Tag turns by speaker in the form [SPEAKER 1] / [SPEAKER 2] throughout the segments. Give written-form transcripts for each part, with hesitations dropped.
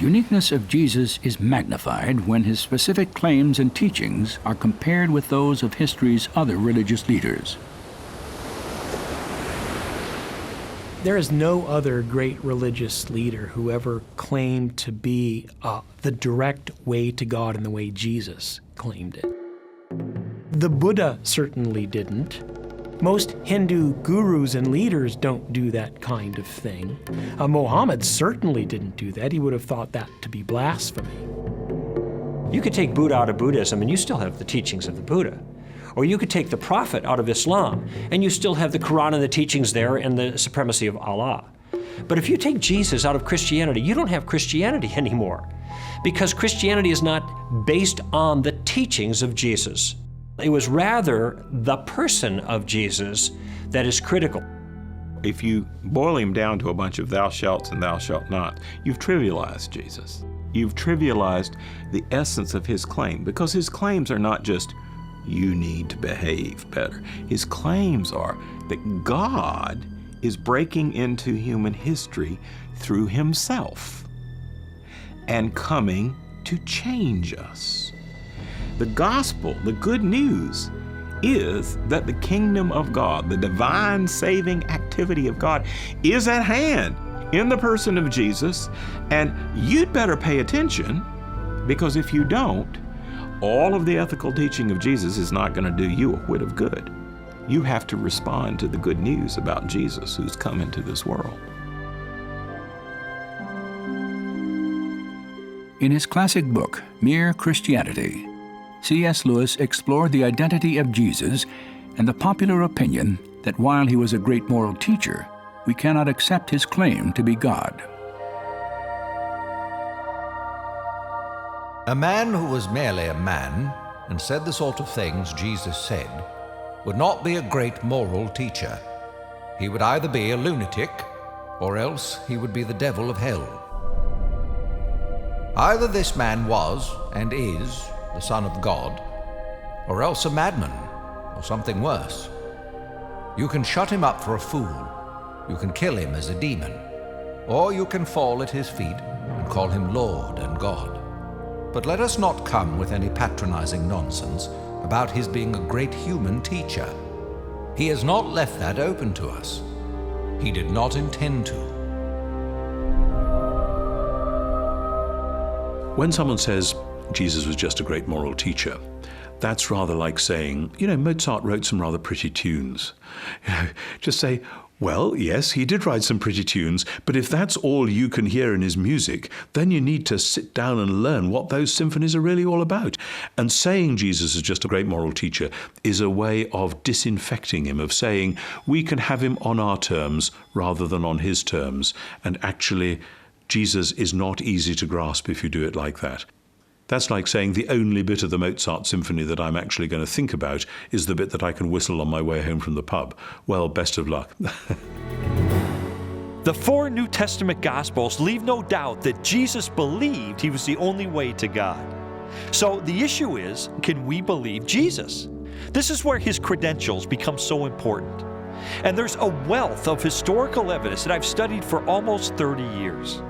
[SPEAKER 1] uniqueness of Jesus is magnified when his specific claims and teachings are compared with those of history's other religious leaders.
[SPEAKER 2] There is no other great religious leader who ever claimed to be the direct way to God in the way Jesus claimed it. The Buddha certainly didn't. Most Hindu gurus and leaders don't do that kind of thing. Mohammed certainly didn't do that. He would have thought that to be blasphemy.
[SPEAKER 3] You could take Buddha out of Buddhism and you still have the teachings of the Buddha. Or you could take the Prophet out of Islam and you still have the Quran and the teachings there and the supremacy of Allah. But if you take Jesus out of Christianity, you don't have Christianity anymore, because Christianity is not based on the teachings of Jesus. It was rather the person of Jesus that is critical.
[SPEAKER 4] If you boil him down to a bunch of thou shalt and thou shalt not, you've trivialized Jesus. You've trivialized the essence of his claim, because his claims are not just, you need to behave better. His claims are that God is breaking into human history through himself and coming to change us. The gospel, the good news, is that the kingdom of God, the divine saving activity of God, is at hand in the person of Jesus, and you'd better pay attention, because if you don't, all of the ethical teaching of Jesus is not going to do you a whit of good. You have to respond to the good news about Jesus who's come into this world.
[SPEAKER 1] In his classic book, Mere Christianity, C.S. Lewis explored the identity of Jesus and the popular opinion that while he was a great moral teacher, we cannot accept his claim to be God.
[SPEAKER 5] A man who was merely a man and said the sort of things Jesus said would not be a great moral teacher. He would either be a lunatic or else he would be the devil of hell. Either this man was and is the Son of God, or else a madman, or something worse. You can shut him up for a fool, you can kill him as a demon, or you can fall at his feet and call him Lord and God. But let us not come with any patronizing nonsense about his being a great human teacher. He has not left that open to us. He did not intend to.
[SPEAKER 6] When someone says Jesus was just a great moral teacher, that's rather like saying, Mozart wrote some rather pretty tunes. Just say, well, yes, he did write some pretty tunes, but if that's all you can hear in his music, then you need to sit down and learn what those symphonies are really all about. And saying Jesus is just a great moral teacher is a way of disinfecting him, of saying we can have him on our terms rather than on his terms. And actually, Jesus is not easy to grasp if you do it like that. That's like saying the only bit of the Mozart symphony that I'm actually going to think about is the bit that I can whistle on my way home from the pub. Well, best of luck.
[SPEAKER 7] The 4 New Testament Gospels leave no doubt that Jesus believed he was the only way to God. So the issue is, can we believe Jesus? This is where his credentials become so important. And there's a wealth of historical evidence that I've studied for almost 30 years.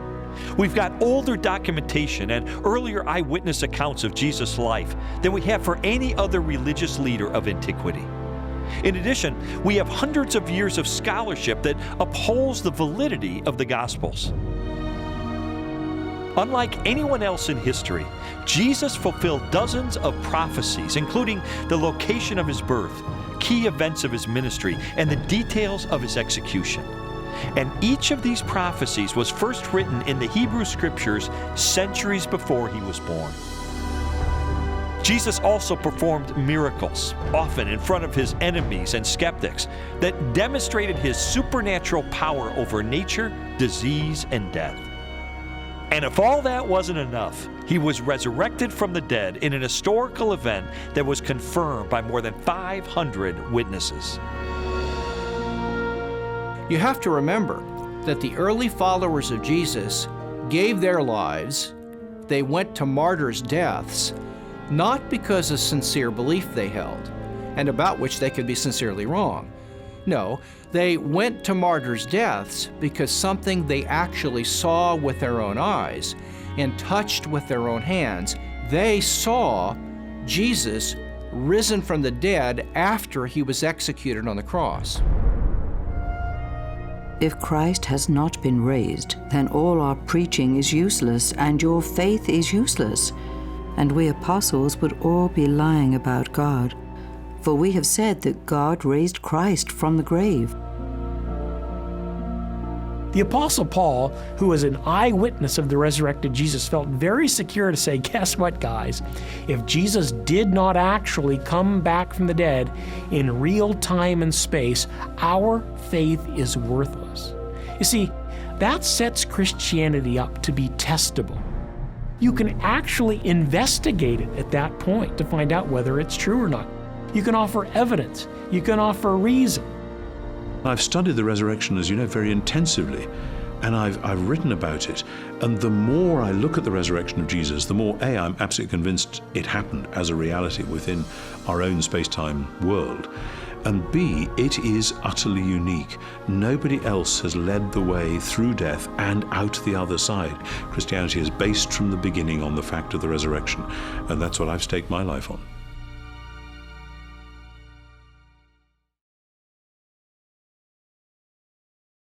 [SPEAKER 7] We've got older documentation and earlier eyewitness accounts of Jesus' life than we have for any other religious leader of antiquity. In addition, we have hundreds of years of scholarship that upholds the validity of the Gospels. Unlike anyone else in history, Jesus fulfilled dozens of prophecies, including the location of his birth, key events of his ministry, and the details of his execution. And each of these prophecies was first written in the Hebrew Scriptures centuries before he was born. Jesus also performed miracles, often in front of his enemies and skeptics, that demonstrated his supernatural power over nature, disease, and death. And if all that wasn't enough, he was resurrected from the dead in an historical event that was confirmed by more than 500 witnesses.
[SPEAKER 8] You have to remember that the early followers of Jesus gave their lives, they went to martyrs' deaths, not because of sincere belief they held, and about which they could be sincerely wrong. No, they went to martyrs' deaths because something they actually saw with their own eyes and touched with their own hands, they saw Jesus risen from the dead after he was executed on the cross.
[SPEAKER 9] If Christ has not been raised, then all our preaching is useless, and your faith is useless, and we apostles would all be lying about God. For we have said that God raised Christ from the grave.
[SPEAKER 2] The Apostle Paul, who was an eyewitness of the resurrected Jesus, felt very secure to say, guess what, guys? If Jesus did not actually come back from the dead in real time and space, our faith is worthless. You see, that sets Christianity up to be testable. You can actually investigate it at that point to find out whether it's true or not. You can offer evidence. You can offer reason.
[SPEAKER 6] I've studied the resurrection, as you know, very intensively, and I've written about it. And the more I look at the resurrection of Jesus, the more, A, I'm absolutely convinced it happened as a reality within our own space-time world, and B, it is utterly unique. Nobody else has led the way through death and out the other side. Christianity is based from the beginning on the fact of the resurrection, and that's what I've staked my life on.